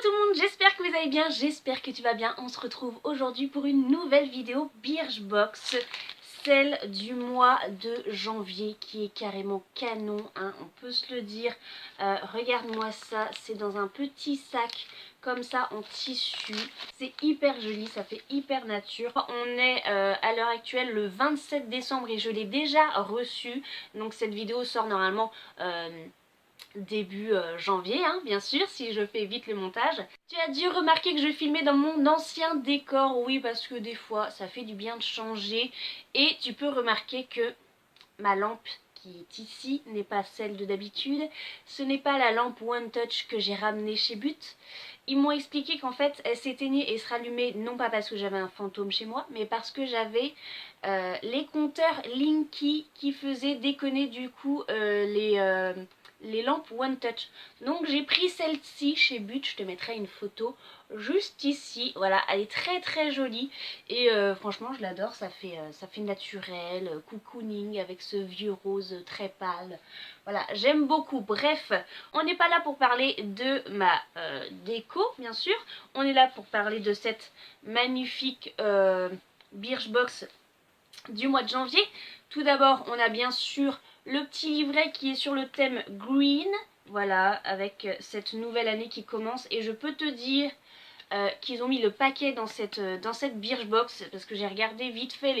tout le monde, j'espère que vous allez bien, j'espère que tu vas bien. On se retrouve aujourd'hui pour une nouvelle vidéo Birchbox, celle du mois de janvier qui est carrément canon, hein, on peut se le dire. Regarde-moi ça, c'est dans un petit sac comme ça en tissu, c'est hyper joli, ça fait hyper nature. On est à l'heure actuelle le 27 décembre et je l'ai déjà reçu, donc cette vidéo sort normalement début janvier, hein, bien sûr, si je fais vite le montage. Tu as dû remarquer que je filmais dans mon ancien décor, oui, parce que des fois, ça fait du bien de changer. Et tu peux remarquer que ma lampe qui est ici n'est pas celle de d'habitude. Ce n'est pas la lampe One Touch que j'ai ramenée chez But. Ils m'ont expliqué qu'en fait, elle s'éteignait et se rallumait, non pas parce que j'avais un fantôme chez moi, mais parce que j'avais les compteurs Linky qui faisaient déconner du coup les lampes One Touch. Donc j'ai pris celle-ci chez But, je te mettrai une photo juste ici. Voilà, elle est très très jolie et franchement je l'adore, ça fait naturel, cocooning avec ce vieux rose très pâle. Voilà, j'aime beaucoup. Bref, on n'est pas là pour parler de ma déco, bien sûr. On est là pour parler de cette magnifique Birchbox du mois de janvier. Tout d'abord, on a bien sûr le petit livret qui est sur le thème green, voilà, avec cette nouvelle année qui commence. Et je peux te dire qu'ils ont mis le paquet dans cette Birchbox, parce que j'ai regardé vite fait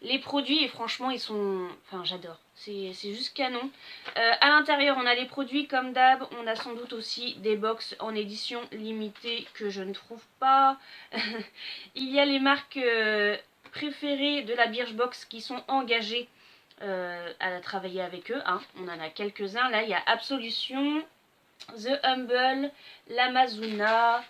les produits et franchement ils sont... Enfin j'adore, c'est juste canon. À l'intérieur on a les produits comme d'hab, on a sans doute aussi des box en édition limitée que je ne trouve pas. Il y a les marques préférées de la Birchbox qui sont engagées à travailler avec eux, hein. On en a quelques-uns là, il y a Absolution, The Humble, l'Amazona.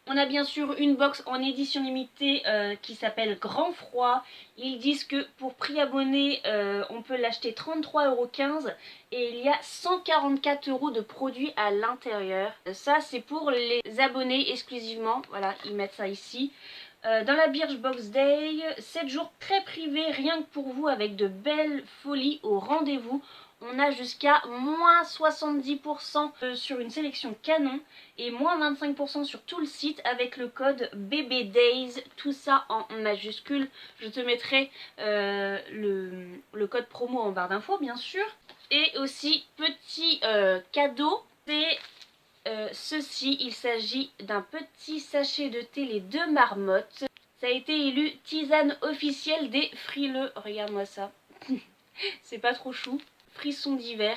On a bien sûr une box en édition limitée qui s'appelle Grand Froid. Ils disent que pour prix abonné, on peut l'acheter 33,15 € et il y a 144 € de produits à l'intérieur. Ça, c'est pour les abonnés exclusivement. Voilà, ils mettent ça ici. Dans la Birchbox Day, 7 jours très privés, rien que pour vous, avec de belles folies au rendez-vous. On a jusqu'à moins 70% sur une sélection canon et moins 25% sur tout le site avec le code BBDAYS, tout ça en majuscule. Je te mettrai le code promo en barre d'infos bien sûr. Et aussi petit cadeau, c'est ceci, il s'agit d'un petit sachet de thé les deux marmottes. Ça a été élu tisane officielle des frileux, regarde-moi ça. C'est pas trop chou. Frisson d'hiver.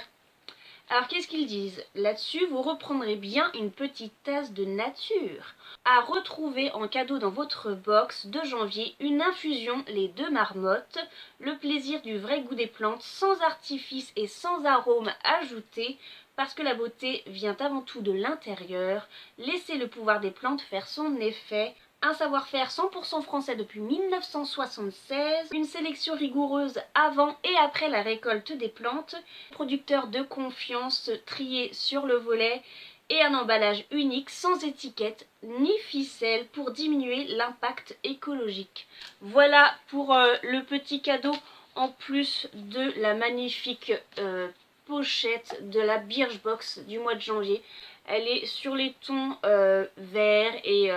Alors qu'est-ce qu'ils disent? Là-dessus, vous reprendrez bien une petite tasse de nature. À retrouver en cadeau dans votre box de janvier, une infusion les deux marmottes, le plaisir du vrai goût des plantes, sans artifice et sans arôme ajouté, parce que la beauté vient avant tout de l'intérieur. Laissez le pouvoir des plantes faire son effet. Un savoir-faire 100% français depuis 1976, une sélection rigoureuse avant et après la récolte des plantes, producteur de confiance trié sur le volet et un emballage unique sans étiquette ni ficelle pour diminuer l'impact écologique. Voilà pour le petit cadeau en plus de la magnifique pochette de la Birchbox du mois de janvier. Elle est sur les tons verts et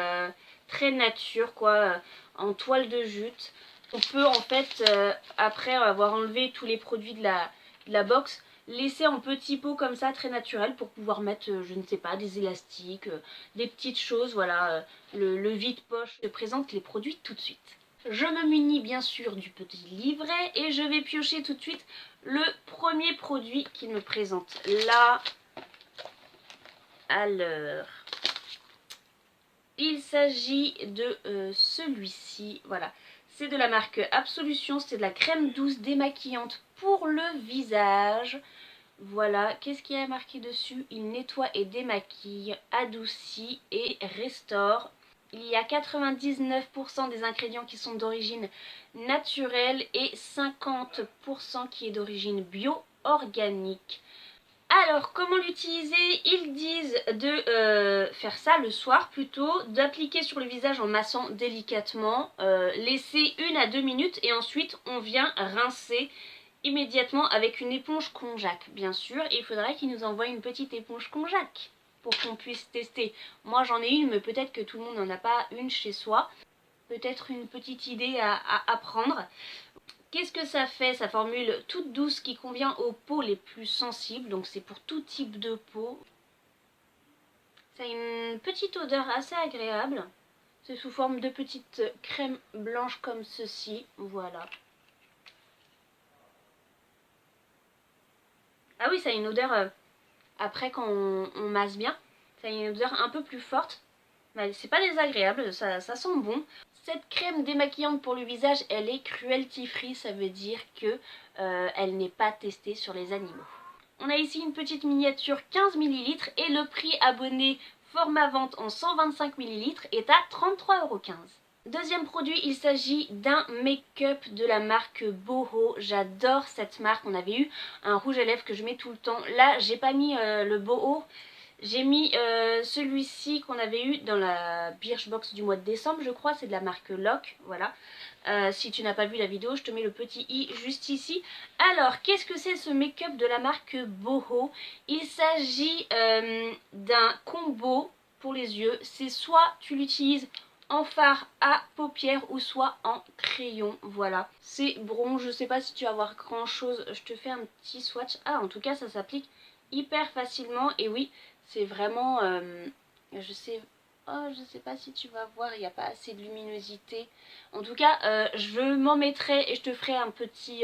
très nature quoi, en toile de jute. On peut en fait après avoir enlevé tous les produits de la box, laisser en petits pots comme ça très naturel pour pouvoir mettre je ne sais pas, des élastiques, des petites choses. Voilà, le vide-poche te présente les produits tout de suite. Je me munis bien sûr du petit livret et je vais piocher tout de suite le premier produit qu'il me présente là. Alors, il s'agit de celui-ci, voilà. C'est de la marque Absolution, c'est de la crème douce démaquillante pour le visage. Voilà, qu'est-ce qu'il y a marqué dessus? Il nettoie et démaquille, adoucit et restaure. Il y a 99% des ingrédients qui sont d'origine naturelle et 50% qui est d'origine bio-organique. Alors, comment l'utiliser? Ils disent de faire ça le soir plutôt, d'appliquer sur le visage en massant délicatement, laisser 1 à 2 minutes et ensuite on vient rincer immédiatement avec une éponge konjac, bien sûr. Et il faudrait qu'ils nous envoient une petite éponge konjac. pour qu'on puisse tester. Moi j'en ai une, mais peut-être que tout le monde n'en a pas une chez soi. Peut-être une petite idée à apprendre. Qu'est-ce que ça fait? Sa formule toute douce qui convient aux peaux les plus sensibles, donc c'est pour tout type de peau. Ça a une petite odeur assez agréable. C'est sous forme de petites crèmes blanches comme ceci, voilà. Ah oui, ça a une odeur, après quand on masse bien, ça a une odeur un peu plus forte. Mais c'est pas désagréable, ça sent bon. Cette crème démaquillante pour le visage, elle est cruelty free, ça veut dire que elle n'est pas testée sur les animaux. On a ici une petite miniature 15 ml et le prix abonné format vente en 125 ml est à 33,15 €. Deuxième produit, il s'agit d'un make-up de la marque Boho. J'adore cette marque. On avait eu un rouge à lèvres que je mets tout le temps. Là, j'ai pas mis le Boho. J'ai mis celui-ci qu'on avait eu dans la Birchbox du mois de décembre, je crois. C'est de la marque Lock. Voilà. Si tu n'as pas vu la vidéo, je te mets le petit i juste ici. Alors, qu'est-ce que c'est ce make-up de la marque Boho? Il s'agit d'un combo pour les yeux. C'est soit tu l'utilises en fard à paupières ou soit en crayon, voilà. C'est bronze, je sais pas si tu vas voir grand chose, je te fais un petit swatch. Ah, en tout cas ça s'applique hyper facilement et oui, c'est vraiment, je sais pas si tu vas voir, il n'y a pas assez de luminosité. En tout cas, je m'en mettrai et je te ferai un petit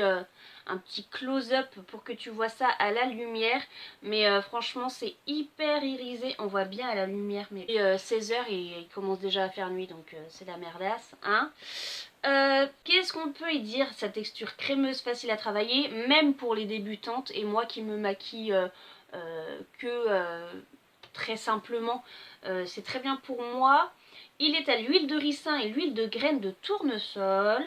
close-up pour que tu vois ça à la lumière. Mais franchement, c'est hyper irisé. On voit bien à la lumière. Mais 16 h et il commence déjà à faire nuit, donc c'est la merdasse. Hein. Qu'est-ce qu'on peut y dire? Sa texture crémeuse, facile à travailler, même pour les débutantes. Et moi qui me maquille très simplement, c'est très bien pour moi. Il est à l'huile de ricin et l'huile de graines de tournesol.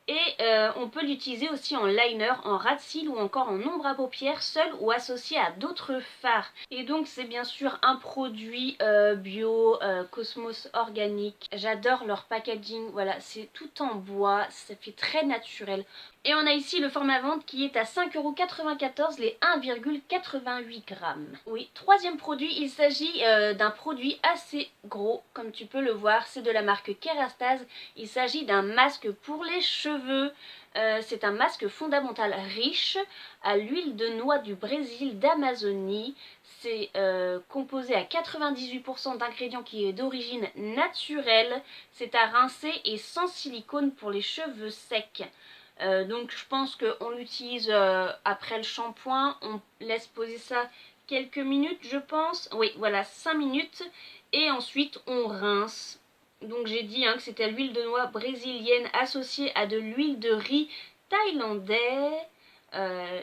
Et on peut l'utiliser aussi en liner, en ras de cils ou encore en ombre à paupières, seul ou associé à d'autres fards. Et donc c'est bien sûr un produit bio, Cosmos organique. J'adore leur packaging, voilà, c'est tout en bois, ça fait très naturel. Et on a ici le format vente qui est à 5,94 € les 1,88 g. Oui, troisième produit, il s'agit d'un produit assez gros, comme tu peux le voir, c'est de la marque Kerastase. Il s'agit d'un masque pour les cheveux. C'est un masque fondamental riche à l'huile de noix du Brésil, d'Amazonie. C'est composé à 98% d'ingrédients qui est d'origine naturelle. C'est à rincer et sans silicone pour les cheveux secs. Donc je pense qu'on l'utilise après le shampoing, on laisse poser ça quelques minutes je pense, oui voilà 5 minutes et ensuite on rince. Donc j'ai dit que c'était l'huile de noix brésilienne associée à de l'huile de riz thaïlandais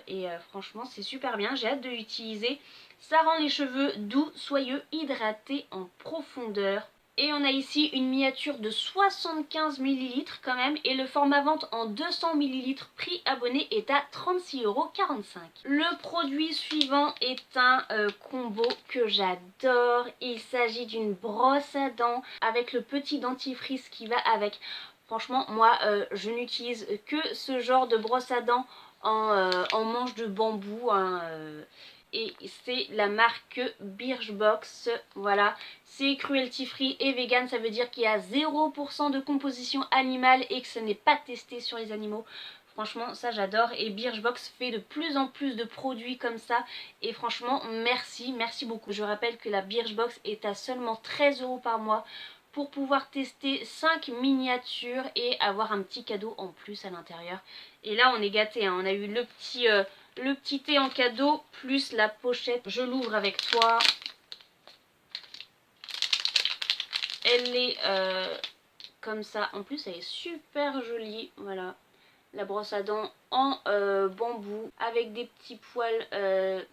et franchement c'est super bien, j'ai hâte de l'utiliser. Ça rend les cheveux doux, soyeux, hydratés en profondeur. Et on a ici une miniature de 75 ml quand même. Et le format vente en 200 ml prix abonné est à 36,45 €. Le produit suivant est un combo que j'adore. Il s'agit d'une brosse à dents avec le petit dentifrice qui va avec. Franchement, moi, je n'utilise que ce genre de brosse à dents en manche de bambou. Et c'est la marque Birchbox, voilà, c'est cruelty free et vegan, ça veut dire qu'il y a 0% de composition animale et que ce n'est pas testé sur les animaux. Franchement ça j'adore et Birchbox fait de plus en plus de produits comme ça et franchement merci beaucoup. Je rappelle que la Birchbox est à seulement 13 € par mois pour pouvoir tester 5 miniatures et avoir un petit cadeau en plus à l'intérieur. Et là on est gâtés, on a eu le petit thé en cadeau plus la pochette. Je l'ouvre avec toi. Elle est comme ça. En plus elle est super jolie. Voilà. La brosse à dents en bambou avec des petits poils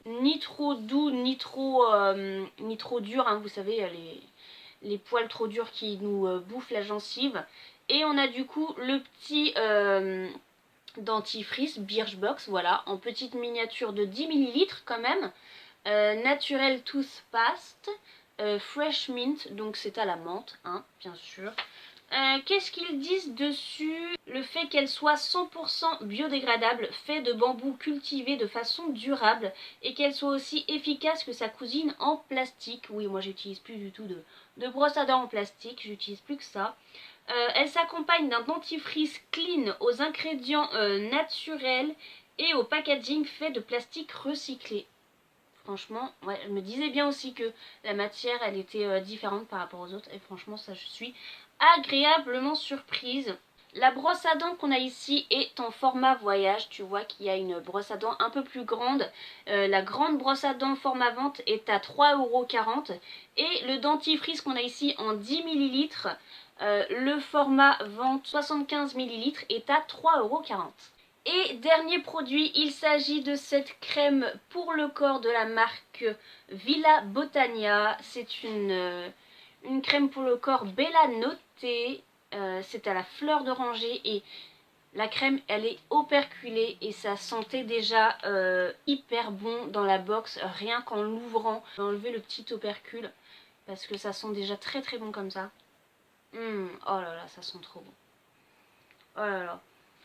ni trop doux ni trop durs. Vous savez les poils trop durs qui nous bouffent la gencive. Et on a du coup le petit dentifrice Birchbox, voilà, en petite miniature de 10 ml quand même. Naturel Toothpaste, Fresh Mint, donc c'est à la menthe, bien sûr. Qu'est-ce qu'ils disent dessus? Le fait qu'elle soit 100% biodégradable, fait de bambou cultivé de façon durable et qu'elle soit aussi efficace que sa cousine en plastique. Oui, moi j'utilise plus du tout de brosse à dents en plastique, j'utilise plus que ça. Elle s'accompagne d'un dentifrice clean aux ingrédients naturels et au packaging fait de plastique recyclé. Franchement, ouais, je me disais bien aussi que la matière, elle était différente par rapport aux autres. Et franchement, ça, je suis agréablement surprise. La brosse à dents qu'on a ici est en format voyage. Tu vois qu'il y a une brosse à dents un peu plus grande. La grande brosse à dents format vente est à 3,40 €. Et le dentifrice qu'on a ici en 10 ml, le format vente 75 ml est à 3,40 €. Et dernier produit, il s'agit de cette crème pour le corps de la marque Villa Botania. C'est une crème pour le corps Bella Notte. C'est à la fleur d'oranger et la crème elle est operculée et ça sentait déjà hyper bon dans la box. Rien qu'en l'ouvrant, j'ai enlevé le petit opercule parce que ça sent déjà très très bon comme ça. Oh là là, ça sent trop bon. Oh là là.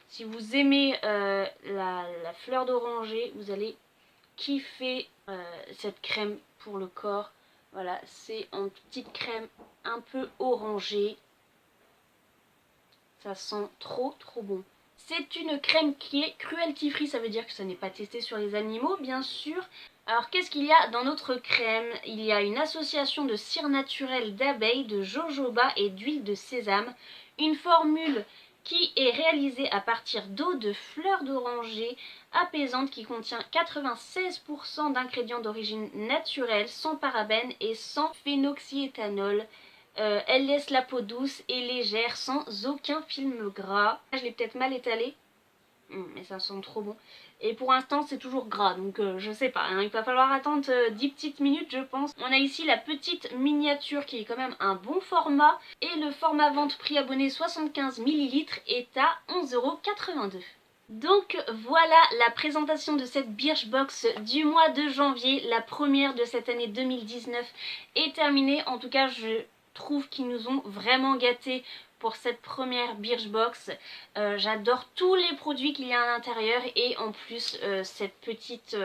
Si vous aimez la fleur d'oranger, vous allez kiffer cette crème pour le corps. Voilà, c'est en petite crème un peu orangée. Ça sent trop trop bon. C'est une crème qui est cruelty free, ça veut dire que ça n'est pas testé sur les animaux, bien sûr. Alors qu'est-ce qu'il y a dans notre crème? Il y a une association de cire naturelle d'abeilles, de jojoba et d'huile de sésame. Une formule qui est réalisée à partir d'eau de fleurs d'oranger apaisante qui contient 96% d'ingrédients d'origine naturelle, sans parabènes et sans phénoxyéthanol. Elle laisse la peau douce et légère sans aucun film gras. Je l'ai peut-être mal étalé, mais ça sent trop bon. Et pour l'instant c'est toujours gras, donc je sais pas, hein, il va falloir attendre 10 petites minutes je pense. On a ici la petite miniature qui est quand même un bon format. Et le format vente prix abonné 75 ml est à 11,82 €. Donc voilà la présentation de cette Birchbox du mois de janvier. La première de cette année 2019 est terminée. En tout cas je trouve qu'ils nous ont vraiment gâtés pour cette première Birchbox. J'adore tous les produits qu'il y a à l'intérieur et en plus cette petite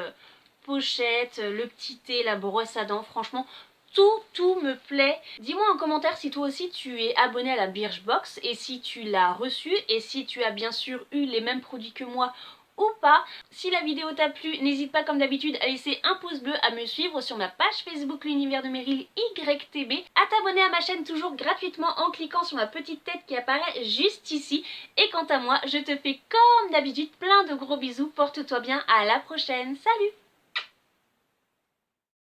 pochette, le petit thé, la brosse à dents, franchement tout me plaît. Dis-moi en commentaire si toi aussi tu es abonné à la Birchbox et si tu l'as reçue et si tu as bien sûr eu les mêmes produits que moi ou pas. Si la vidéo t'a plu, n'hésite pas comme d'habitude à laisser un pouce bleu, à me suivre sur ma page Facebook l'univers de Meryl YTB, à t'abonner à ma chaîne toujours gratuitement en cliquant sur ma petite tête qui apparaît juste ici. Et quant à moi, je te fais comme d'habitude plein de gros bisous, porte-toi bien, à la prochaine, salut!